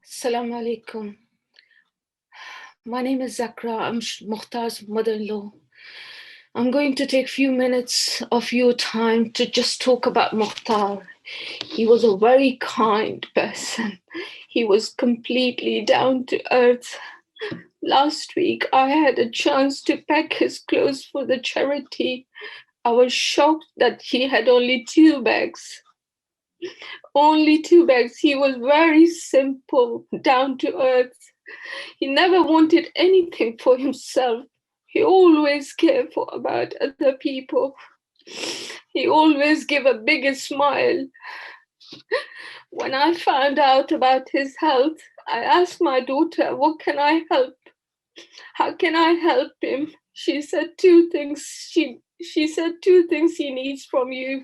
Assalamu alaikum. My name is Zakra. I'm Mukhtar's mother-in-law. I'm going to take a few minutes of your time to just talk about Mukhtar. He was a very kind person. He was completely down to earth. Last week, I had a chance to pack his clothes for the charity. I was shocked that he had only 2 bags. Only 2 bags. He was very simple, down to earth. He never wanted anything for himself. He always cared about other people. He always gave a big smile. When I found out about his health, I asked my daughter, what can I help? How can I help him? She said 2 things. She said 2 things he needs from you.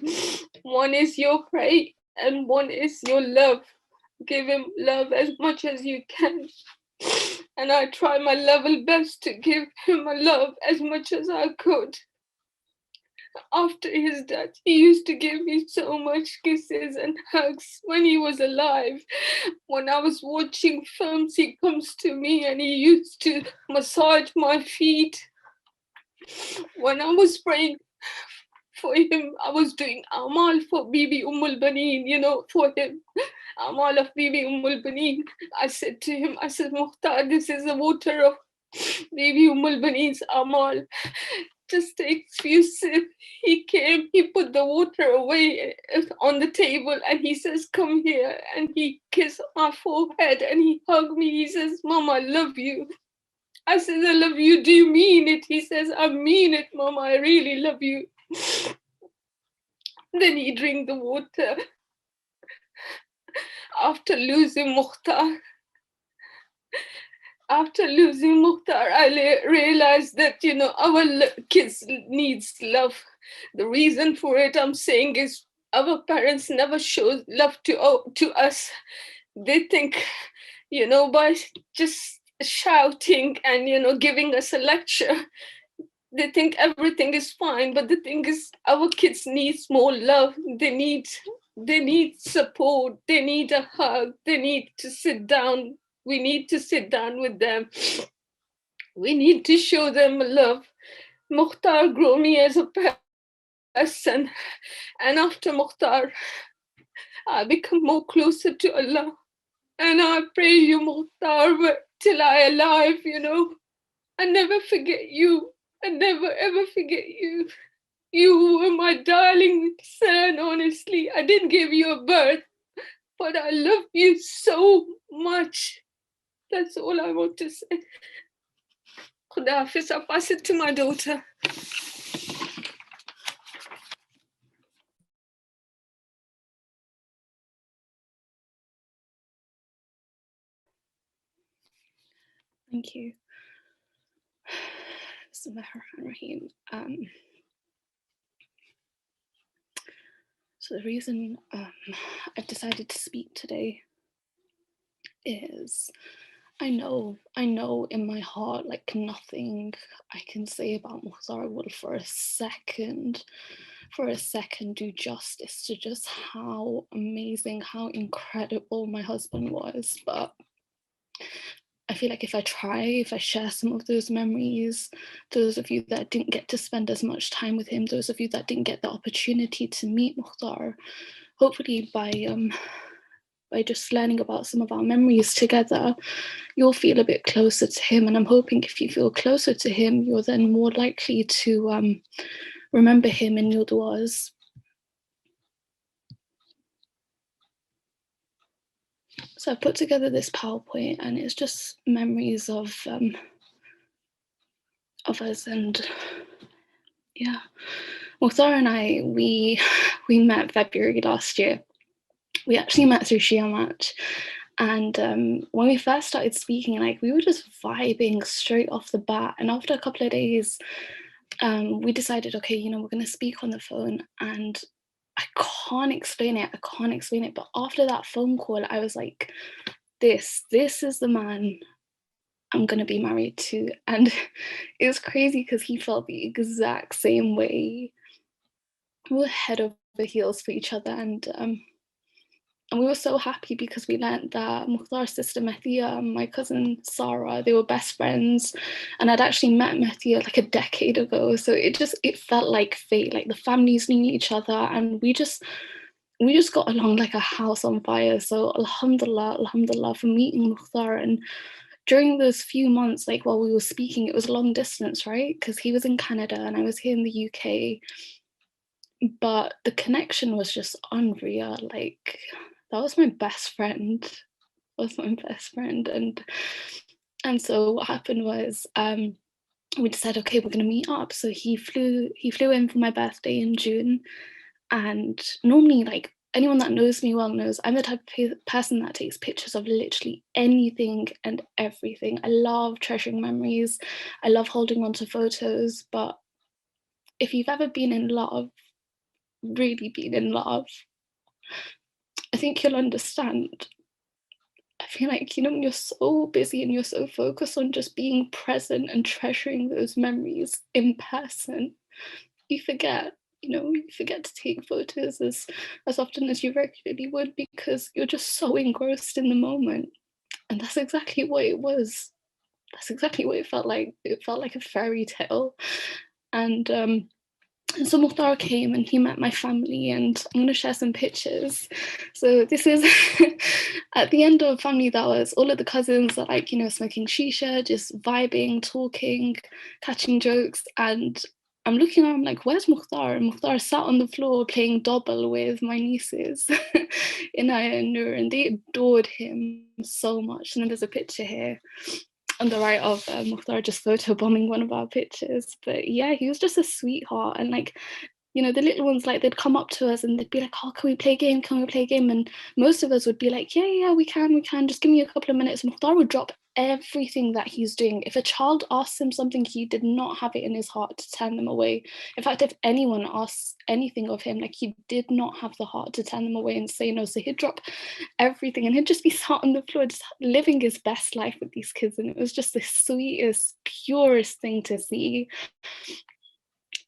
One is your prayer and one is your love. Give him love as much as you can. And I tried my level best to give him a love as much as I could. After his death, he used to give me so much kisses and hugs when he was alive. When I was watching films, he comes to me and he used to massage my feet. When I was praying for him, I was doing amal for Bibi Baneen, for him. Amal of Bibi Baneen. I said to him, Mukhtar, this is the water of Bibi Baneen's amal. Just take a few sips. He came, he put the water away on the table and he says, come here. And he kissed my forehead and he hugged me. He says, Mom, I love you. I said, I love you. Do you mean it? He says, I mean it, Mom. I really love you. Then he drank the water. After losing Mukhtar, I realized that, our kids needs love. The reason for it, I'm saying, is our parents never show love to us. They think, by just shouting and, giving us a lecture, they think everything is fine. But the thing is, our kids needs more love. They need support. They need a hug. They need to sit down. We need to sit down with them. We need to show them love. Mukhtar grew me as a person. And after Mukhtar, I become more closer to Allah. And I pray you, Mukhtar, till I alive, I never forget you. I never ever forget you. You were my darling son, honestly. I didn't give you a birth, but I love you so much. That's all I want to say. Khuda Hafiz, I'll pass it to my daughter. Thank you. Bismillahirrahmanirrahim. So the reason I've decided to speak today is I know in my heart, like, nothing I can say about Mukhtar will for a second do justice to just how amazing, how incredible my husband was. But I feel like if I share some of those memories, those of you that didn't get to spend as much time with him, those of you that didn't get the opportunity to meet Mukhtar, hopefully by just learning about some of our memories together, you'll feel a bit closer to him. And I'm hoping if you feel closer to him, you're then more likely to remember him in your du'as. So I've put together this PowerPoint and it's just memories of us. And yeah, Mukhtar and I, we met February last year. We actually met through Shia Match. And when we first started speaking, like, we were just vibing straight off the bat. And after a couple of days, we decided, okay, we're going to speak on the phone. And I can't explain it. But after that phone call, I was like, this is the man I'm going to be married to. And it was crazy because he felt the exact same way. We were head over heels for each other. And And we were so happy because we learned that Mukhtar's sister Mehdiya and my cousin Sarah, they were best friends. And I'd actually met Mehdiya like a decade ago. So it felt like fate, like the families knew each other, and we just got along like a house on fire. So alhamdulillah for meeting Mukhtar. And during those few months, like while we were speaking, it was long distance, right? Because he was in Canada and I was here in the UK. But the connection was just unreal. Like, that was my best friend. Was my best friend. And so what happened was we decided, okay, we're gonna meet up. So he flew in for my birthday in June. And normally, like, anyone that knows me well knows I'm the type of person that takes pictures of literally anything and everything. I love treasuring memories. I love holding on to photos. But if you've ever been in love, really been in love, I think you'll understand. I feel like, when you're so busy and you're so focused on just being present and treasuring those memories in person, you forget, you forget to take photos as often as you regularly would, because you're just so engrossed in the moment. And that's exactly what it was. That's exactly what it felt like. It felt like a fairy tale. And so Mukhtar came and he met my family, and I'm going to share some pictures. So this is at the end of family dawahs, all of the cousins are like, smoking shisha, just vibing, talking, catching jokes. And I'm looking around, I'm like, where's Mukhtar? And Mukhtar sat on the floor playing double with my nieces, Inaya and Nur, and they adored him so much. And then there's a picture here on the right of Mukhtar just photobombing one of our pictures. But yeah, he was just a sweetheart. And like, the little ones, like, they'd come up to us and they'd be like, oh, can we play a game? Can we play a game? And most of us would be like, yeah, we can. Just give me a couple of minutes. And Mukhtar would drop everything that he's doing. If a child asks him something, he did not have it in his heart to turn them away. In fact, if anyone asks anything of him, like, he did not have the heart to turn them away and say no. So he'd drop everything and he'd just be sat on the floor, just living his best life with these kids. And it was just the sweetest, purest thing to see.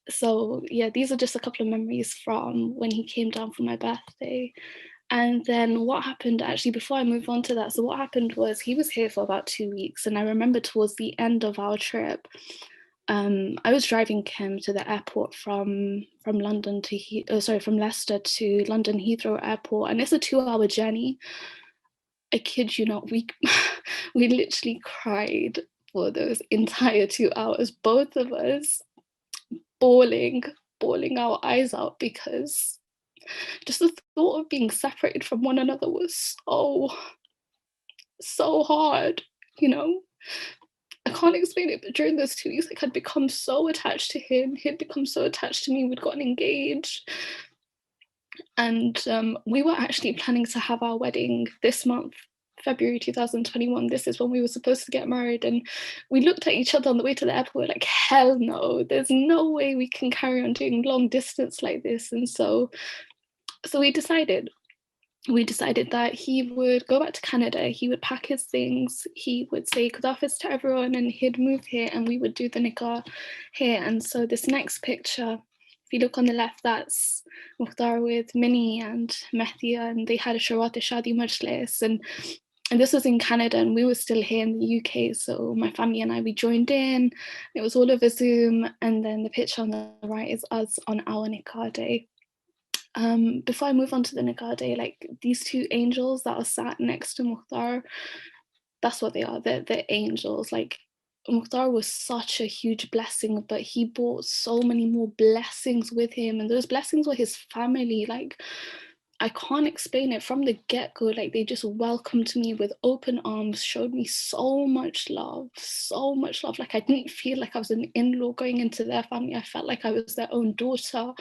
So yeah, these are just a couple of memories from when he came down for my birthday. And then what happened, actually, before I move on to that, so what happened was he was here for about 2 weeks, and I remember towards the end of our trip, I was driving him to the airport from London to from Leicester to London Heathrow Airport, and it's a 2-hour journey. I kid you not, we we literally cried for those entire 2 hours, both of us bawling our eyes out, because just the thought of being separated from one another was so hard. I can't explain it, but during those 2 weeks, like, I'd become so attached to him, he'd become so attached to me, we'd gotten engaged. And we were actually planning to have our wedding this month, February 2021. This is when we were supposed to get married. And we looked at each other on the way to the airport, like, hell no, there's no way we can carry on doing long distance like this. And so we decided that he would go back to Canada, he would pack his things, he would say Khudafis to everyone, and he'd move here, and we would do the nikah here. And so this next picture, if you look on the left, that's Mukhtar with Minnie and Mehdiya, and they had a Shadi Majlis, and this was in Canada, and we were still here in the UK. So my family and I, we joined in. It was all over Zoom, and then the picture on the right is us on our nikah day. Before I move on to the nikah day, like, these two angels that are sat next to Mukhtar, that's what they are. They're angels. Like, Mukhtar was such a huge blessing, but he brought so many more blessings with him, and those blessings were his family. Like, I can't explain it. From the get-go, like, they just welcomed me with open arms, showed me so much love, so much love. Like, I didn't feel like I was an in-law going into their family. I felt like I was their own daughter,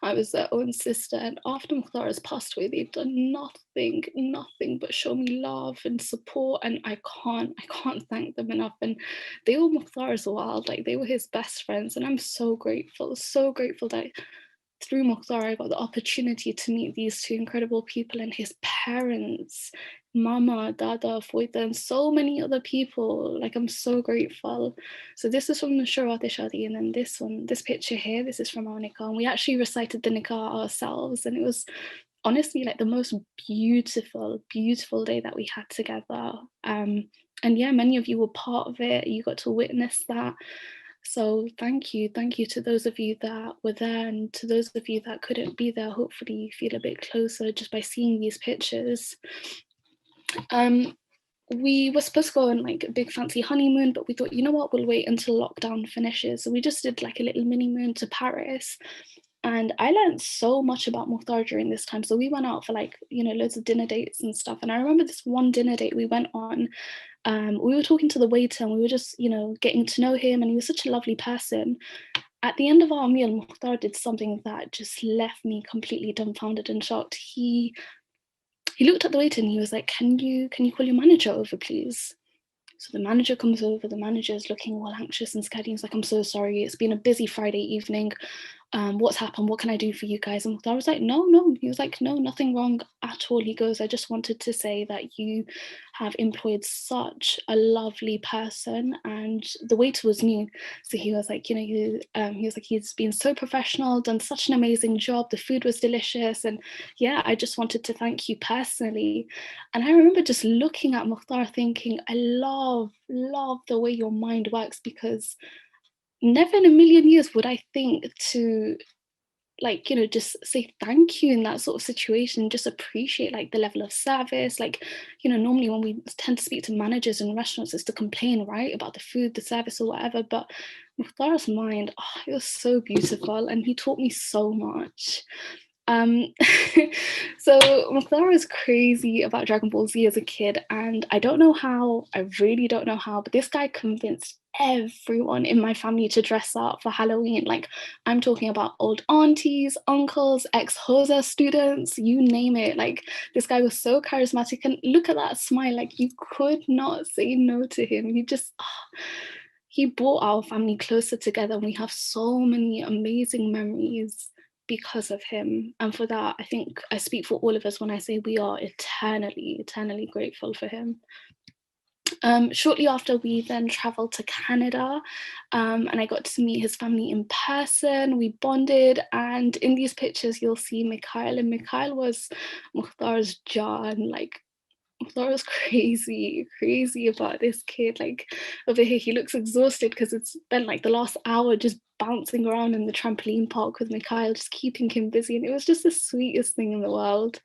I was their own sister. And after Mukhtar has passed away, they've done nothing but show me love and support, and I can't thank them enough. And they were Mukhtar as well. Like, they were his best friends, and I'm so grateful that through Mukhtar, I got the opportunity to meet these two incredible people, and his parents, Mama, Dada, Foita, and so many other people. Like, I'm so grateful. So this is from the Shurat Shadi, and then this picture here, this is from our nikah. And we actually recited the nikah ourselves, and it was honestly like the most beautiful, beautiful day that we had together. And yeah, many of you were part of it. You got to witness that. So thank you. Thank you to those of you that were there, and to those of you that couldn't be there. Hopefully you feel a bit closer just by seeing these pictures. We were supposed to go on like a big fancy honeymoon, but we thought, you know what, we'll wait until lockdown finishes. So we just did like a little mini moon to Paris. And I learned so much about Mukhtar during this time. So we went out for like, you know, loads of dinner dates and stuff. And I remember this one dinner date we went on. We were talking to the waiter and we were just, you know, getting to know him. And he was such a lovely person. At the end of our meal, Mukhtar did something that just left me completely dumbfounded and shocked. He looked at the waiter and he was like, can you call your manager over, please? So the manager comes over, the manager is looking all anxious and scared. He's like, I'm so sorry, it's been a busy Friday evening. What's happened? What can I do for you guys? And I was like, no. He was like, no, nothing wrong at all. He goes, I just wanted to say that you have employed such a lovely person. And the waiter was new. So he was like, you know, he was like, he's been so professional, done such an amazing job. The food was delicious. And yeah, I just wanted to thank you personally. And I remember just looking at Mukhtar thinking, I love the way your mind works, because never in a million years would I think to, like, you know, just say thank you in that sort of situation, just appreciate like the level of service. Like, you know, normally when we tend to speak to managers in restaurants, it's to complain, right, about the food, the service, or whatever. But Mukhtar's mind, oh, it was so beautiful, and he taught me so much. Um, so Mukhtar was crazy about Dragon Ball Z as a kid, and I don't know how, I really don't know how, but this guy convinced everyone in my family to dress up for Halloween. Like, I'm talking about old aunties, uncles, ex-Hosa students, you name it. Like, this guy was so charismatic, and look at that smile, like you could not say no to him. He just, he brought our family closer together, and we have so many amazing memories because of him. And for that, I think I speak for all of us when I say we are eternally grateful for him. Shortly after, we then traveled to Canada, and I got to meet his family in person. We bonded, and in these pictures you'll see Mikhail, and Mikhail was Mukhtar's John. Like, Mukhtar was crazy about this kid. Like, over here he looks exhausted because it's been like the last hour just bouncing around in the trampoline park with Mikhail, just keeping him busy, and it was just the sweetest thing in the world.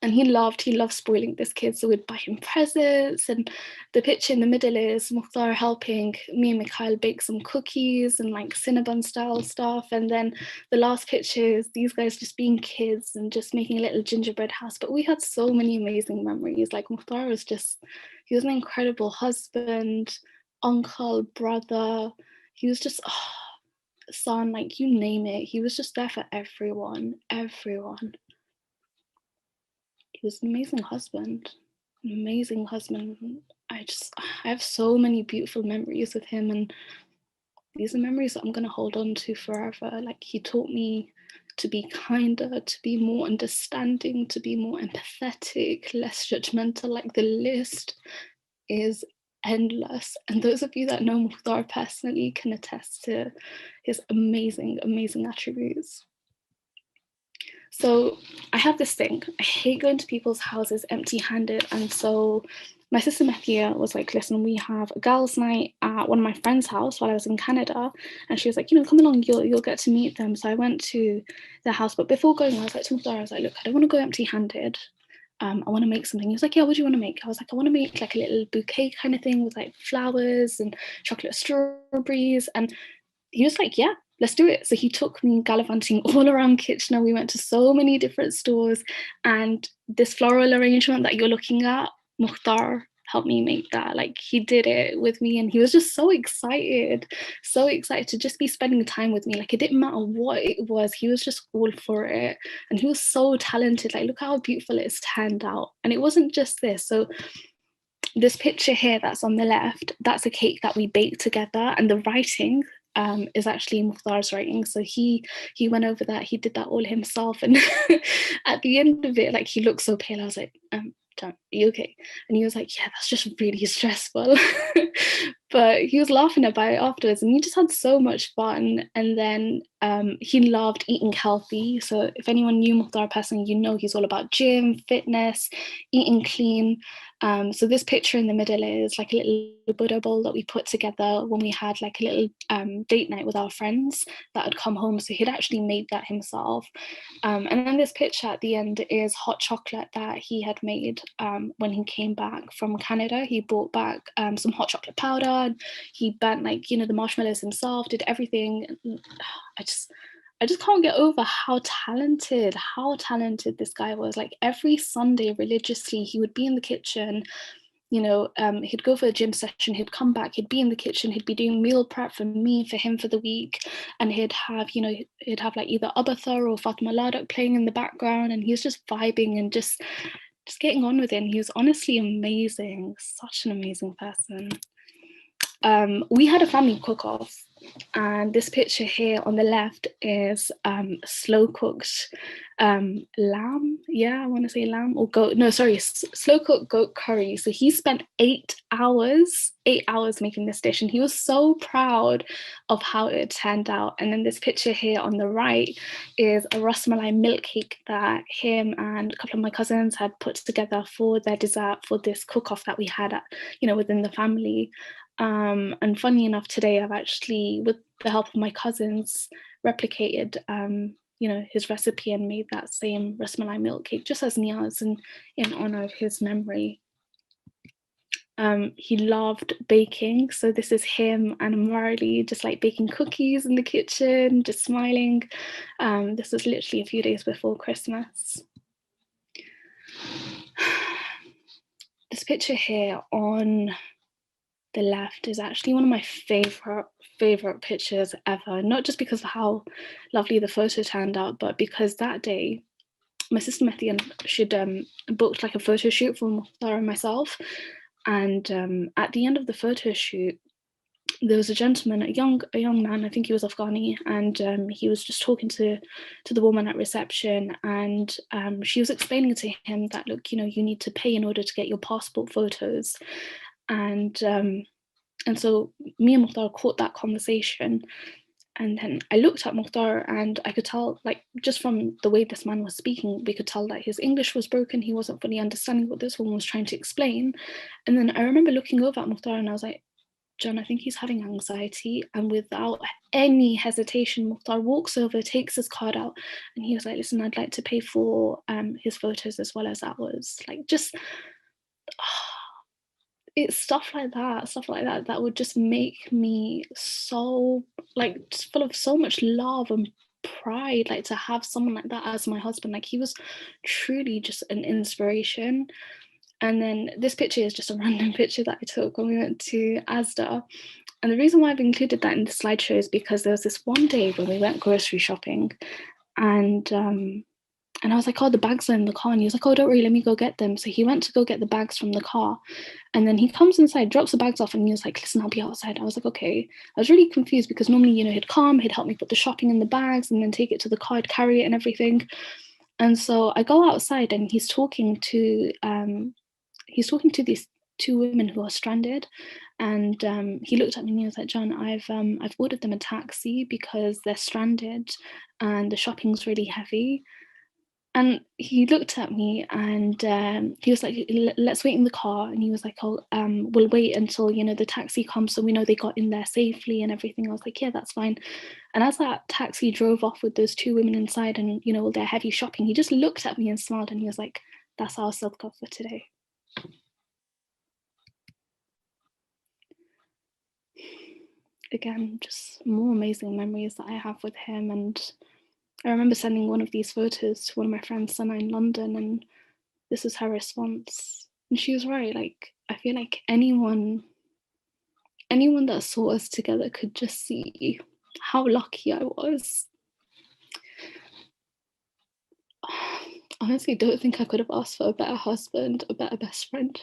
And he loved spoiling this kid, so we'd buy him presents. And the picture in the middle is Mukhtar helping me and Mikhail bake some cookies and like Cinnabon style stuff. And then the last picture is these guys just being kids and just making a little gingerbread house. But we had so many amazing memories. Like, Mukhtar was just, he was an incredible husband, uncle, brother. He was just, son, like, you name it. He was just there for everyone. He was an amazing husband. I have so many beautiful memories with him, and these are memories that I'm going to hold on to forever. Like, he taught me to be kinder, to be more understanding, to be more empathetic, less judgmental. Like, the list is endless. And those of you that know Mukhtar personally can attest to his amazing attributes. So I have this thing. I hate going to people's houses empty-handed. And so my sister Methia was like, listen, we have a girls' night at one of my friend's house while I was in Canada. And she was like, you know, come along, you'll get to meet them. So I went to their house. But before going, I was like to Mukhtar, I was like, look, I don't want to go empty-handed. I want to make something. He was like, yeah, what do you want to make? I was like, I want to make like a little bouquet kind of thing with like flowers and chocolate strawberries. And he was like, yeah, let's do it. So he took me gallivanting all around Kitchener. We went to so many different stores, and this floral arrangement that you're looking at, Mukhtar helped me make that. Like, he did it with me, and he was just so excited to just be spending time with me. Like, it didn't matter what it was, he was just all for it. And he was so talented. Like, look how beautiful it's turned out. And it wasn't just this. So this picture here that's on the left, that's a cake that we baked together, and the writing is actually Mukhtar's writing. So he went over that, he did that all himself. And at the end of it, like, he looked so pale. I was like, John, are you okay? And he was like, yeah, that's just really stressful. But he was laughing about it afterwards, and he just had so much fun. And then he loved eating healthy. So if anyone knew Mukhtar personally, you know he's all about gym, fitness, eating clean. So this picture in the middle is like a little Buddha bowl that we put together when we had like a little date night with our friends that had come home. So he'd actually made that himself. And then this picture at the end is hot chocolate that he had made when he came back from Canada. He brought back some hot chocolate powder. He burnt like, you know, the marshmallows himself, did everything. I just can't get over how talented this guy was. Like every Sunday religiously, he would be in the kitchen. You know, he'd go for a gym session, he'd come back, he'd be in the kitchen, he'd be doing meal prep for me, for him for the week. And he'd have, you know, he'd have like either Abathar or Fatima Ladok playing in the background, and he was just vibing and just getting on with it. And he was honestly amazing, such an amazing person. We had a family cook-off, and this picture here on the left is slow cooked lamb. Yeah, I want to say lamb or goat. No, sorry, slow cooked goat curry. So he spent 8 hours making this dish, and he was so proud of how it turned out. And then this picture here on the right is a rasmalai milk cake that him and a couple of my cousins had put together for their dessert for this cook-off that we had at, you know, within the family. And funny enough, today I've actually, with the help of my cousins, replicated you know, his recipe and made that same rasmalai milk cake just as niyaz in honor of his memory. He loved baking, so this is him and Marley just like baking cookies in the kitchen, just smiling. This was literally a few days before Christmas. This picture here on the left is actually one of my favorite pictures ever, not just because of how lovely the photo turned out, but because that day my sister Mehdi and she'd booked like a photo shoot for Mukhtar and myself, and at the end of the photo shoot there was a gentleman, a young man, I think he was Afghani, and he was just talking to the woman at reception, and she was explaining to him that, look, you know, you need to pay in order to get your passport photos. And so me and Mukhtar caught that conversation. And then I looked at Mukhtar and I could tell, like, just from the way this man was speaking, we could tell that his English was broken. He wasn't fully understanding what this woman was trying to explain. And then I remember looking over at Mukhtar and I was like, John, I think he's having anxiety. And without any hesitation, Mukhtar walks over, takes his card out, and he was like, listen, I'd like to pay for his photos as well as ours. Like, just... it's stuff like that that would just make me so, like, just full of so much love and pride, like, to have someone like that as my husband. Like, he was truly just an inspiration. And then this picture is just a random picture that I took when we went to Asda. And the reason why I've included that in the slideshow is because there was this one day when we went grocery shopping, and I was like, oh, the bags are in the car. And he was like, oh, don't worry, let me go get them. So he went to go get the bags from the car. And then he comes inside, drops the bags off, and he was like, listen, I'll be outside. I was like, okay. I was really confused because normally, you know, he'd come, he'd help me put the shopping in the bags and then take it to the car, I'd carry it and everything. And so I go outside and he's talking to these two women who are stranded. And he looked at me and he was like, John, I've ordered them a taxi because they're stranded and the shopping's really heavy. And he looked at me and he was like, let's wait in the car. And he was like, oh, we'll wait until, you know, the taxi comes so we know they got in there safely and everything. I was like, yeah, that's fine. And as that taxi drove off with those two women inside and, you know, all their heavy shopping, he just looked at me and smiled and he was like, that's our sadaqah for today. Again, just more amazing memories that I have with him. And I remember sending one of these photos to one of my friends, Sana, in London, and this is her response. And she was right. Like, I feel like anyone that saw us together could just see how lucky I was. Honestly, don't think I could have asked for a better husband, a better best friend.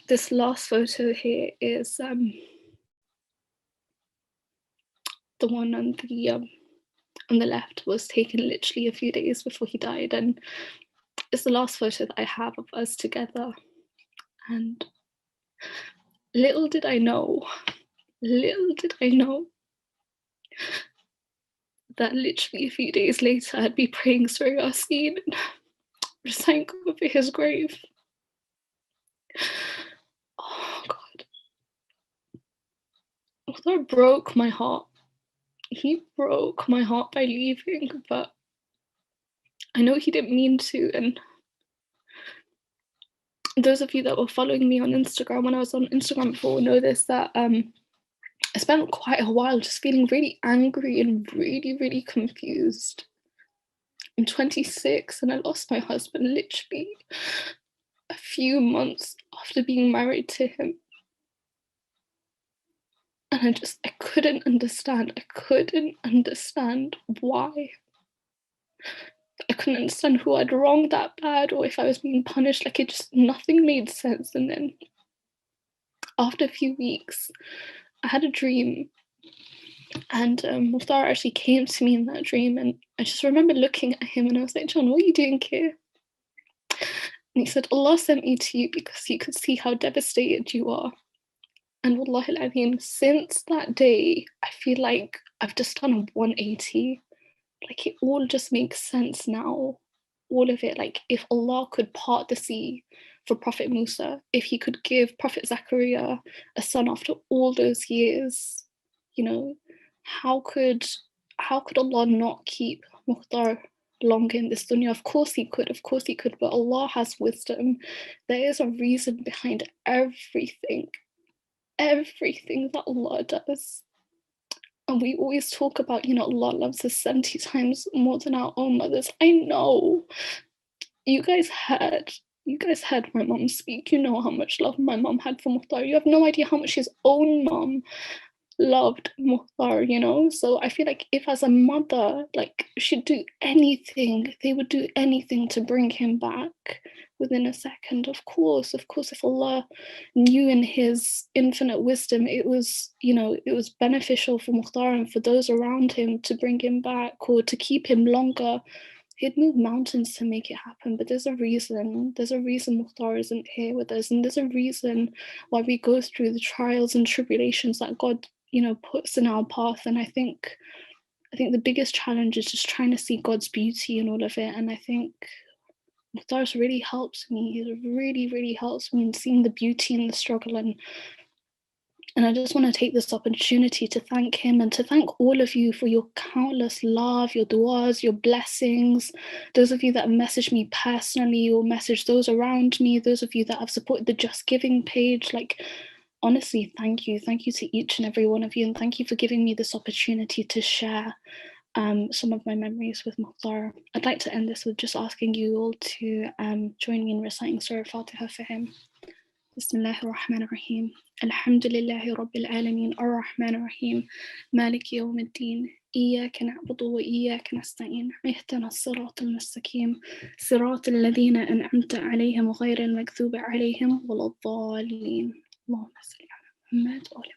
This last photo here is the one on the left was taken literally a few days before he died, and It's the last photo that I have of us together. And little did I know that literally a few days later I'd be praying Surah Yasin and reciting over his grave. Oh God. Mukhtar broke my heart. He broke my heart by leaving, but I know he didn't mean to. And those of you that were following me on Instagram when I was on Instagram before know this, that I spent quite a while just feeling really angry and really, really confused. I'm 26 and I lost my husband literally a few months after being married to him. And I couldn't understand. I couldn't understand why. I couldn't understand who I'd wronged that bad or if I was being punished. Like, it just, nothing made sense. And then after a few weeks, I had a dream, and Mukhtar actually came to me in that dream, and I just remember looking at him and I was like, John, what are you doing here? And he said, Allah sent me to you because he could see how devastated you are. And wallahi al-azim, since that day, I feel like I've just done a 180. Like, it all just makes sense now. All of it. Like, if Allah could part the sea for Prophet Musa, if he could give Prophet Zachariah a son after all those years, you know, how could Allah not keep Mukhtar longer in this dunya? Of course he could, but Allah has wisdom. There is a reason behind everything that Allah does. And we always talk about, Allah loves us 70 times more than our own mothers. I know. You guys heard my mom speak. You know how much love my mom had for Mukhtar. You have no idea how much his own mom loved Mukhtar, So I feel like if as a mother, like, she'd do anything, they would do anything to bring him back within a second. Of course, if Allah knew in his infinite wisdom it was beneficial for Mukhtar and for those around him to bring him back or to keep him longer, he'd move mountains to make it happen. But there's a reason Mukhtar isn't here with us, and there's a reason why we go through the trials and tribulations that God puts in our path. And I think the biggest challenge is just trying to see God's beauty in all of it. And I think Mukhtar's really helps me. He really, really helps me in seeing the beauty in the struggle. And I just want to take this opportunity to thank him and to thank all of you for your countless love, your du'as, your blessings, those of you that message me personally or message those around me, those of you that have supported the Just Giving page. Like, honestly, thank you to each and every one of you, and thank you for giving me this opportunity to share some of my memories with Mukhtar. I'd like to end this with just asking you all to join me in reciting Surah Fatiha for him. Bismillahir Rahmanir Rahim. Alhamdulillahi Rabbil Alameen Ar-Rahmanir Rahim Maliki Yawmiddin إياك نعبد وإياك نستعين اهدنا الصراط المستقيم صراط الذين أنعمت عليهم غير المغضوب عليهم ولا الضالين اللهم صل على محمد وعلى